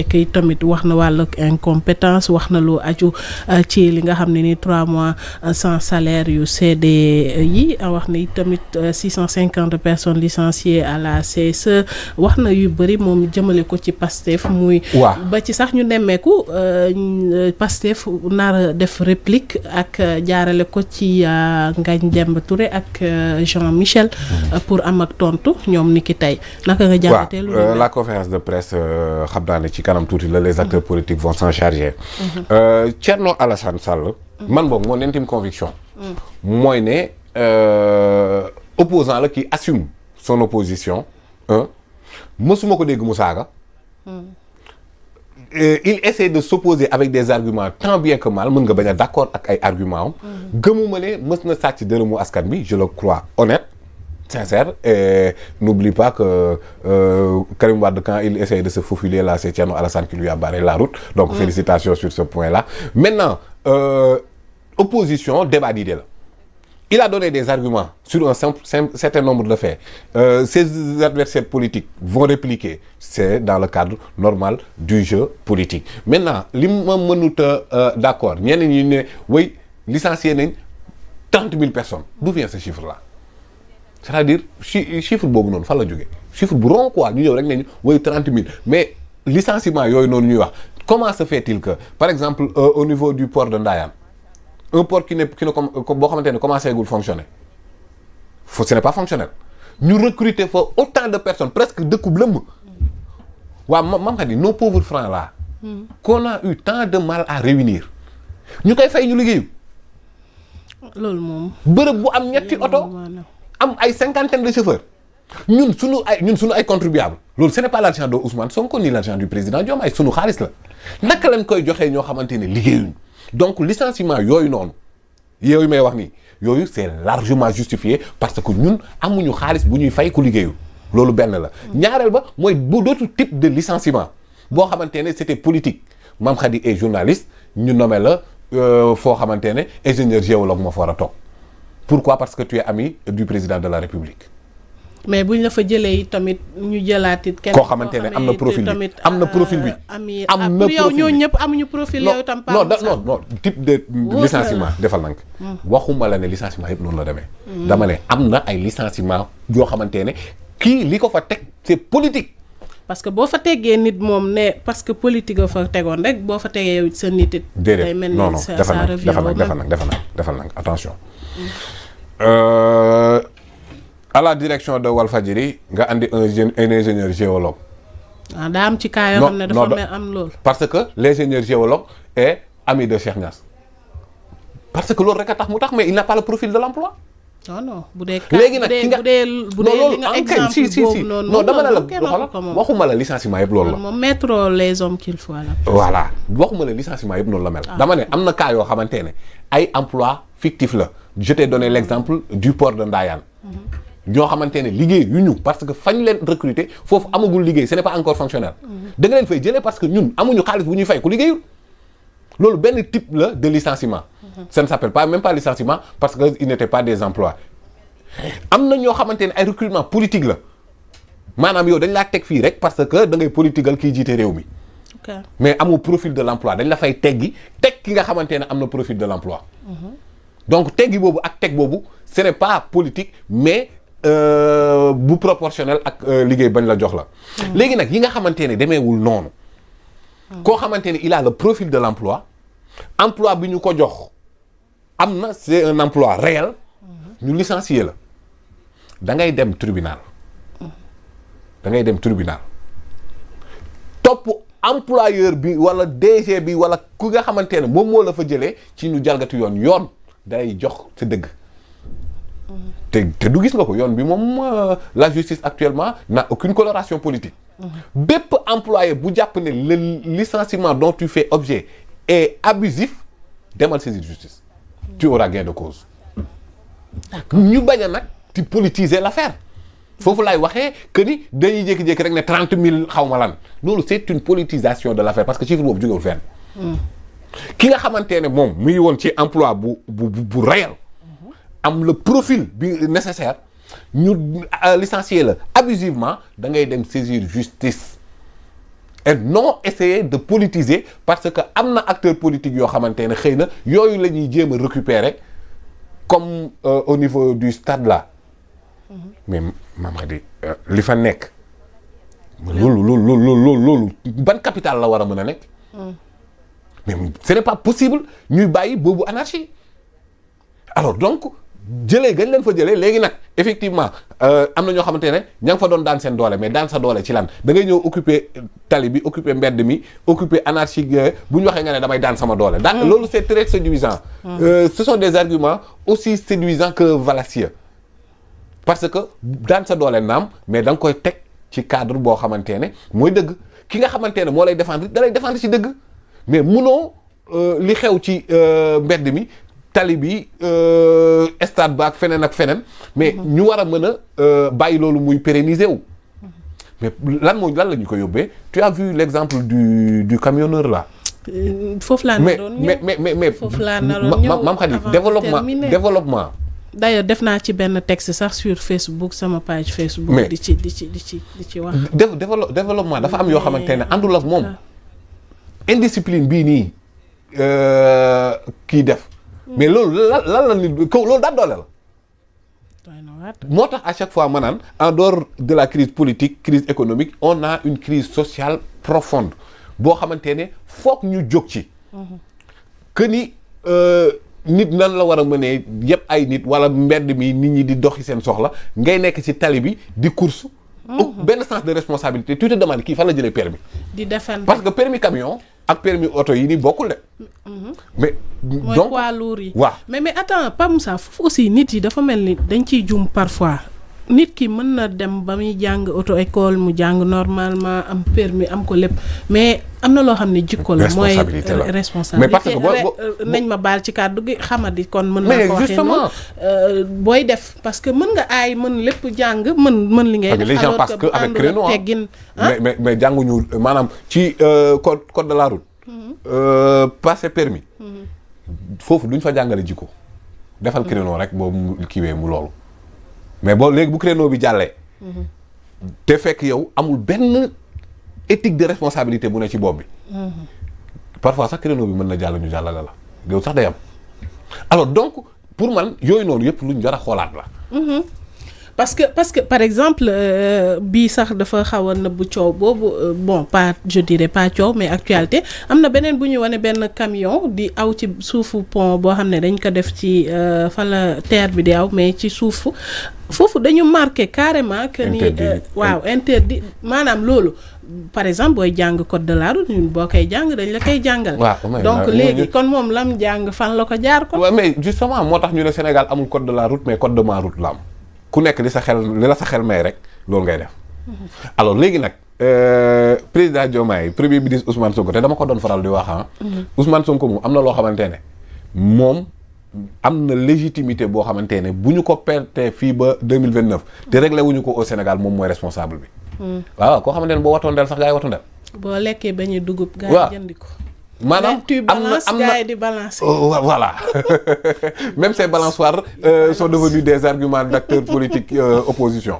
que tamit wax na wàllu incompétence wax na lu aju ci li nga xam ne ni 3 mois sans salaire yu CD yi wax na tamit 650 personnes licenciées à la CSE wax na yu bëri moom jëmale ko ci Pastef muy ba ci sax ñu nemmeeku Pastef nar def réplique ak jaarale ko ci Ngagne Demba Touré ak Jean Michel pour am ak tontu ñoom ni ki tey naka nga jàngatee lu la conférence de presse xam naa ne ci kanam tuuti la les acteurs politiques vont s'en charger. Thierno Alassane Sall. man boog mon intime conviction. mooy ne opposant la qui assume son opposition. mësuma ko dégg mu saaga. Il essaie de s'opposer avec des arguments tant bien que mal mën nga bañ a d'accord ak ay arguments am. gëmuma ne mës na sàcc dërëmu askan bi je le crois honnête. sincère et n'oublie pas que Karim Wade quand il essaye de se faufiler là c'est Thierno Alassane qui lui a barré la route donc félicitations sur ce point-là. Maintenant opposition débat d'idées la il a donné des arguments sur un certain nombre de faits ses adversaires politiques vont répliquer c'est dans le cadre normal du jeu politique. Maintenant li ma mënut a d'accord ñenn ñi ne way licencié nañ 30 000 personnes d'où vient ce chiffre-là? C'est-à-dire chiffre boobu noonu fan la jógee chiffre bu rond quoi ñu ñëw rek nañu woy 30 000 mais licenciement yooyu noonu ñuy wax comment se fait-il que par exemple au niveau du port de Ndayane un port qui ne boo xamante ne commencé gul fonctionner ce n'est pas fonctionnel ñu recruter fa autant de personnes presque dëkkub lëmb waaw mam xam ni nos pauvres francs là qu'on a eu tant de mal à réunir ñu koy fay ñu liggéeyu loolu moom bërëb bu am ñetti oto am ay 50aine de chauffeurs ñun suñu ay contribuables loolu ce n'est pas l'argent de Ousmane Sonko ni l'argent du président Diomaye sunu xaalis la naka lañ koy joxee ñoo xamante ne liggéeyuñ donc licenciement yooyu noonu yooyu may wax nii yooyu c'est largement justifié parce que ñun amuñu xaalis bu ñuy fay ku liggéeyul loolu benn la. ñaareel ba mooy bu d'autres types de licenciement boo xamante ne c'était politique Mame Khady est journaliste ñu nommé la foo xamante ne ingénieur géologue moo fa war a toog. Pourquoi? Parce que tu es ami du président de la République. mais buñ la fa jëlee tamit ñu jëlaat it kenn koo xamante ne am na profil bi am na profil bi. am na yow ñoo ñëpp amuñu profil yow tam. non type de licenciement defal nank waxuma la ne licenciement yëpp noonu la demee. dama ne am na ay licenciement yoo xamante ne kii li ko fa teg c'est politique. parce que boo fa teggee nit moom ne parce que politique a fa tegoon rek boo fa tegee yow sa nit it. day mel ni ça defal nag attention. À la direction de Walfadjri nga andi un ingénieur géologue. daa am ci cas yoo xam ne dafa mel am loolu. parce que l'ingénieur géologue est ami de Cheikh Niass parce que loolu rek a tax mu tax mais il n'a pas le profil de l'emploi. non bu dee. léegi nag ki nga bu dee li nga exemple boobu noonu non dama ne la waxuma la licenciement yëpp loolu la. moom mettre les hommes qu'il faut là. voilà waxuma la licenciement yëpp noonu la mel. dama ne am na cas yoo xamante ne ay emploi fictif la. Je t'ai donné l'exemple du port de Ndayane. ñoo xamante ne liggéey yu ñu parce que fañ leen recruter foofu amagul liggéey ce n'est pas encore fonctionnel. da nga leen fay jëlee parce que ñun amuñu xaalis bu ñuy fay ku liggéeyul. loolu benn type la de licenciement. ça ne s'appelle pas même pas licenciement parce que ils n'étaient pas des emplois. am na ñoo xamante ne ay recrutement politique la maanaam yow dañ laa teg fii rek parce que da ngay politiqueal kiy jiite réew mi. mais amoo profil de l'emploi dañ la fay teggi teg ki nga xamante ne am na profil de l'emploi. donc teggi boobu ak teg boobu ce n'est pas politique mais bu proportionnel ak liggéey bañ la jox la. léegi nag yi nga xamante ne demeewul noonu. koo xamante ne il a le profil de l'emploi emploi bi ñu ko jox am na c'est un emploi réel ñu licencier la da ngay dem tribunal topp employeur bi wala DG bi wala ku nga xamante ne moom moo la fa jëlee ci ñu jalgati yoon day jox sa dëgg. te du gis nga ko yoon bi moom la justice actuellement n'a aucune coloration politique. bépp employé bu jàpp ne le licenciement dont tu fais objet est abusif demal saisir justice. tu auras gain de cause. ñu bañ a nag di politiser l'affaire. foofu laay waxee que ni dañuy jékki-jékki rek ne 30 000 xaw ma lan loolu c'est une politisation de l'affaire parce que chiffre boobu jógewul fenn. ki nga xamante ne moom mu ngi woon ci emploi bu réel. am le profil bi nécessaire ñu licencier la abusivement da ngay dem saisir justice et non essayer de politiser parce que am na acteur politique yoo xamante ne xëy na yooyu la ñuy jéem a récupérer comme au niveau du stade là mais Mamady li fa nekk loolu ban capital la war a mën a nekk mais ce n'est pas possible ñuy bàyyi boobu anarchie alors donc jëlee gañ leen fa jëlee léegi nag effectivement am na ñoo xamante ne ña nga fa doon daan seen doole mais daan sa doole ci lan da ngay ñëw occuper tali bi occuper mbedd mi occuper anarchique bu ñu waxee nga ne damay daan sama doole. daan loolu c'est très séduisant. Ce sont des arguments aussi séduisants que fallacieux parce que daan sa doole naam mais da nga koy teg ci cadre boo xamante ne mooy dëgg ki nga xamante ne moo lay défendre da lay défendre ci dëgg mais munoo li xew ci mbedd mi. tali bi stade ba ak feneen mais ñu war a mën a bàyyi loolu muy pérenniser wu mais lan la ñu ko yóbbee tu as vu l'exemple du camionneur là. foofu laa naroon ñëw mais foofu laa naroon ñëw Mame Khady développement. d'ailleurs def naa ci benn texte sax sur Facebook sama page Facebook. mais di ci wax. développement dafa am yoo xamante ne àndul ak moom indiscipline bii nii kii def. mais loolu lan la nit loolu daal doole la. moo tax à chaque fois ma naan en dehors de la crise politique crise économique on a une crise sociale profonde boo xamante ne foog ñu jóg ci. que ni nit nan la war a mënee yëpp ay nit wala mbedd mi nit ñi di doxi seen soxla ngay nekk ci tali bi di course. benn sens de responsabilité tu te demandes kii fan la jëlee permis. di défendre parce que permis camion. ak permis auto yi ni bokkul de. mais mooy donc poids lourd yi. waaw mais attends Pape Moussa foofu aussi nit yi dafa mel ni dañ ciy jum parfois nit ki mën na dem ba muy jàng auto école mu jàng normalement am permis am ko lépp mais am na loo xam ne jikko la. mooy responsabilité mais parce que nañ ma baal ci kàddu gi xamadi kon mën mais naa ko waxee noonu booy def parce que mën nga aay mën lépp jàng mën li ngay def. les gens parce que avec créneau teggin mais jànguñu maanaam ci code de la route. passé permis foofu duñ fa jàngale jikko defal créneau rek boobu mu kiiwee mu loolu mais boo léegi bu créneau bi jàllee te fekk yow amul benn éthique de responsabilité bu ne ci bopp bi parfois sax créneau bi mën na jàll ñu jàllale la yow sax day am alors donc pour man yooyu noonu yëpp luñ jar a xoolaat la. parce que par exemple bii sax dafa xaw a nëbbu coow boobu bon pas je dirais pas coow mais actualité am na beneen bu ñu wane benn camion di aw ci suufu pont boo xam ne dañ ko def ci fa la terre bi di aw mais ci suufu foofu dañu marqué carrément que ni waaw interdit maanaam loolu par exemple booy jàng code de la route ñun boo koy jàng dañ la koy jàngal. donc léegi kon moom lam jàng fan la ko jaar ko. waaw mais justement moo tax ñu ne Sénégal amul code de la route mais code de ma route la am. ku nekk li la sa xel may rek loolu ngay def alors léegi nag président Diomaye premier ministre Ousmane Sonko te dama ko doon faral di wax Ousmane Sonko moom am na loo xamante ne moom am na légitimité boo xamante ne bu ñu ko perte fii ba 2029 te réglé wuñu ko au Sénégal moom mooy responsable bi waaw koo xamante ne boo watoon del sax gaa yi watoon del boo lekkee ba ñu dugub gaa yi jëndi ko maanaam am na di balancer. Voilà même ces balançoires sont devenus des arguments d'acteurs politiques opposition.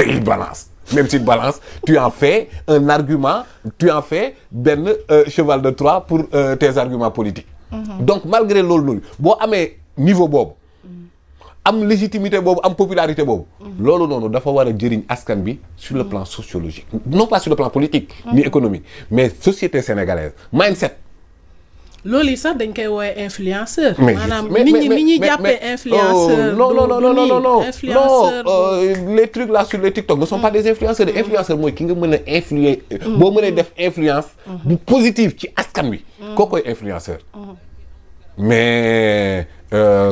Ils balancent même s'ils balancent tu en fais un argument tu en fais benn cheval de Troie pour tes arguments politiques. Donc malgré loolu boo amee niveau boobu am légitimité boobu am popularité boobu. loolu noonu dafa war a jëriñ askan bi sur le plan sociologique non pas sur le plan politique. ni économique mais société sénégalaise mindset. loolu yi sax dañ koy woowee influenceur. maanaam nit ñi jàppee influenceur. non les trucs là sur les TikTok ne sont pas des influenceurs. des influenceurs mooy ki nga mën a influer. boo mënee def influence. bu positive ci askan wi. koo koy influenceur. mais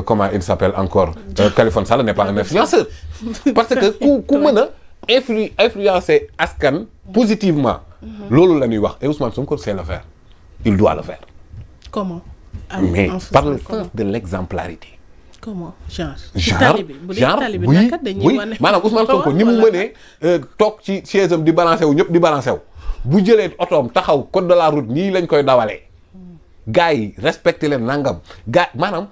comment il s'appelle encore Khalifa Sall n'est pas un influenceur parce que ku mën a influencer askan positivement loolu la ñuy wax et Ousmane Sonko sait le faire il doit le faire. Comment? Mais par le sens de l'exemplarité. Comment? Genre oui maanaam Ousmane Sonko ni mu mënee toog ci chaise am di balancer wu ñëpp di balancer wu bu jëlee otoom taxaw code de la route nii lañ koy dawalee gars yi respecté leen nangam gars maanaam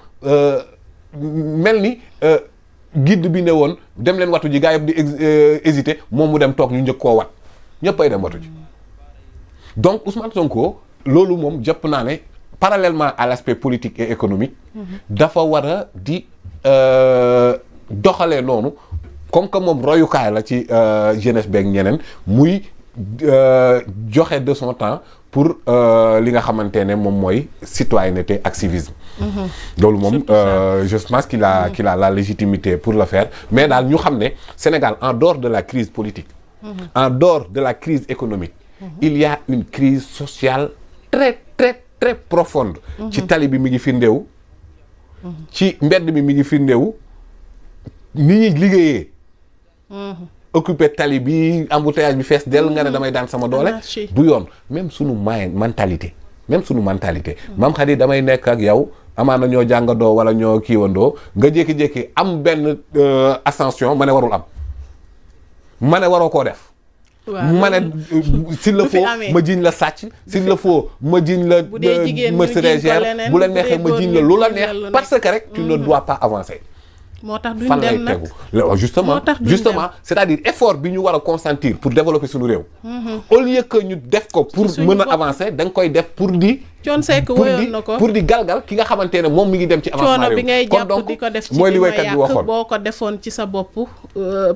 mel ni guide bi ne woon dem leen watu ji gars yëpp di hésiter moom mu dem toog ñu njëkk koo wat ñëpp ay dem watu ji donc Ousmane Sonko loolu moom jàpp naa ne parallèlement à l'aspect politique et économique dafa war a di doxalee noonu comme que moom royukaay la ci jeunesse beeg ñeneen muy joxe de son temps pour li nga xamante ne moom mooy citoyenneté ak civisme. loolu moom je pense qu'il a la légitimité pour le faire mais daal ñu xam ne Sénégal en dehors de la crise politique en dehors de la crise économique il y a une crise sociale très très très profonde ci tali bi mi ngi firndewu ci mbedd bi mi ngi firndewu ni ñuy liggéeyee occupé tali bi embouteillage bi fees dell nga ne damay daan sama doole du yoon même sunu mentalité maam xarit damay nekk ak yow amaana ñoo jàngandoo wala ñoo kiiwandoo nga jékki-jékki am benn ascension ma ne warul am ma ne waroo koo def ma ne s'il le faut ma jiñ la sàcc s'il le faut ma jiñ la meurtrière bu la neexee ma jiñ la lu la neex parce que rek tu ne dois pas avancer moo tax duñ dem nag justement c'est-à-dire effort bi ñu war a consentir pour développer suñu réew au lieu que ñu def ko pour mën a avancer da nga koy def pour di Thione Seck woyoon na ko pour di galgal ki nga xamante ne moom mi ngi dem ci avancement réew bi ngay jàpp di ko def ci mooy li waykat bi waxoon boo ko defoon ci sa bopp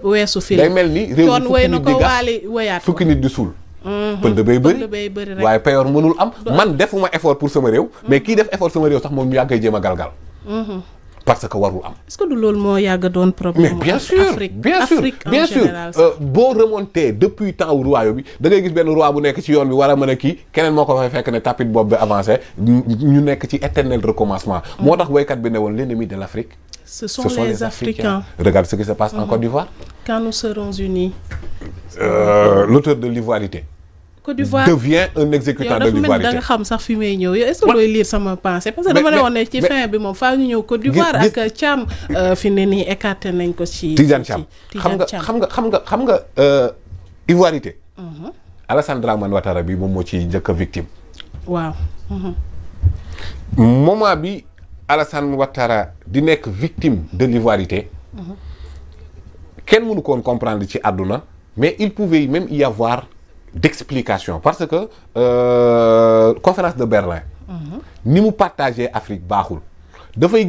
weesu fil day mel ni réew mi woy na ko waali woyaat fukki nit di suul pënd bay bëri waaye payoor mënul am man defuma effort pour sama réew mais kii def effort sama réew sax moom ñu yàggay jéem a galgal parce que warul am. est-ce que du loolu moo yàgg doon problème. mais bien sûr bien sûr boo remonté depuis temps wu roi bi da ngay gis benn roi bu nekk ci yoon bi war a mën a kii keneen moo ko fay fekk ne tapis boobu bi avancé ñu nekk ci éternel recommencement. moo tax woykat bi ne woon l'ennemi de l'Afrique. ce sont les Africains. Regarde ce qui se passe en Côte d'Ivoire. Quand nous serons unis. L'auteur de l'ivoirité. Côte d'Ivoire devient un exécutant de l'ivoirité. da nga xam sax fi may ñëw yow est-ce que looy lire sama pensée parce que dama ne woon ne ci fin bi moom faa ñu ñëw Côte d'Ivoire ak Thiam fi ne nii écarté nañ ko ci Tidiane Thiam xam nga ivoirité Alassane Dramane Ouattara bi moom moo ci njëkk a victime waaw moment bi Alassane Ouattara di nekk victime de l'ivoirité kenn mënu koon comprendre ci àdduna mais il pouvait même y avoir d'explication parce que conférence de Berlin ni mu partagé Afrique baaxul dafay gis